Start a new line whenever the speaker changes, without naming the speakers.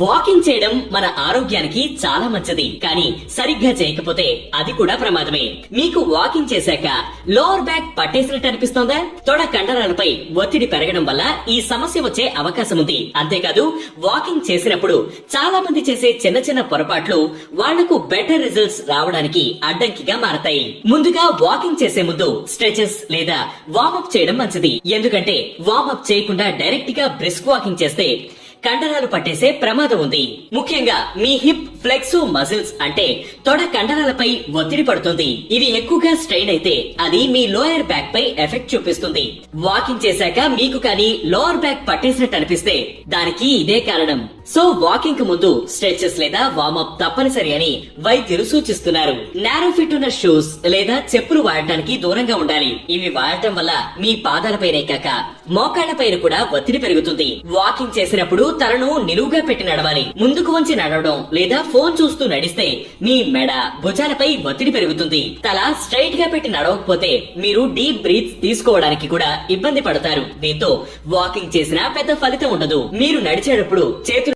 Walking చేయడం మన ఆరోగ్యానికి చాలా మంచిది, కానీ సరిగ్గా చేయకపోతే అది కూడా ప్రమాదమే. మీకు వాకింగ్ చేశాక లోవర్ బ్యాక్ పట్టేసినట్టు అనిపిస్తోందా? తొడ కండరాలపై ఒత్తిడి పెరగడం వల్ల ఈ సమస్య వచ్చే అవకాశం ఉంది. అంతేకాదు, వాకింగ్ చేసినప్పుడు చాలా మంది చేసే చిన్న చిన్న పొరపాట్లు వాళ్లకు బెటర్ రిజల్ట్స్ రావడానికి అడ్డంకిగా మారతాయి. ముందుగా వాకింగ్ చేసే ముందు స్ట్రెచెస్ లేదా వార్మప్ చేయడం మంచిది. ఎందుకంటే వార్మప్ చేయకుండా డైరెక్ట్ గా బ్రిస్క్ వాకింగ్ చేస్తే కండరాలు పట్టేసే ప్రమాదం ఉంది. ముఖ్యంగా మీ హిప్ ఫ్లెక్సో మజిల్స్ అంటే తొడ కండరాలపై ఒత్తిడి పడుతుంది. ఇవి ఎక్కువగా స్ట్రెయిన్ అయితే అది మీ లోయర్ బ్యాక్ పై ఎఫెక్ట్ చూపిస్తుంది. వాకింగ్ చేశాక మీకు కానీ లోవర్ బ్యాక్ పట్టేసినట్టు అనిపిస్తే దానికి ఇదే కారణం. సో వాకింగ్ కు ముందు స్ట్రెచెస్ లేదా వార్మప్ తప్పనిసరి అని వైద్యులు సూచిస్తున్నారు. నారో ఫిట్ ఉన్న షూస్ లేదా చెప్పులు వాడటానికి దూరంగా ఉండాలి. ఇవి వాడటం వల్ల మీ పాదాలపైనే కాక మోకాళ్లపైన కూడా ఒత్తిడి పెరుగుతుంది. వాకింగ్ చేసినప్పుడు తలను నిలువుగా పెట్టి నడవాలి. ముందుకు వంచి నడవడం లేదా ఫోన్ చూస్తూ నడిస్తే మీ మెడ, భుజాలపై ఒత్తిడి పెరుగుతుంది. తల స్ట్రైట్ గా పెట్టి నడవకపోతే మీరు డీప్ బ్రీత్ తీసుకోవడానికి కూడా ఇబ్బంది పడతారు. దీంతో వాకింగ్ చేసినా పెద్ద ఫలితం ఉండదు. మీరు నడిచేటప్పుడు చేతులు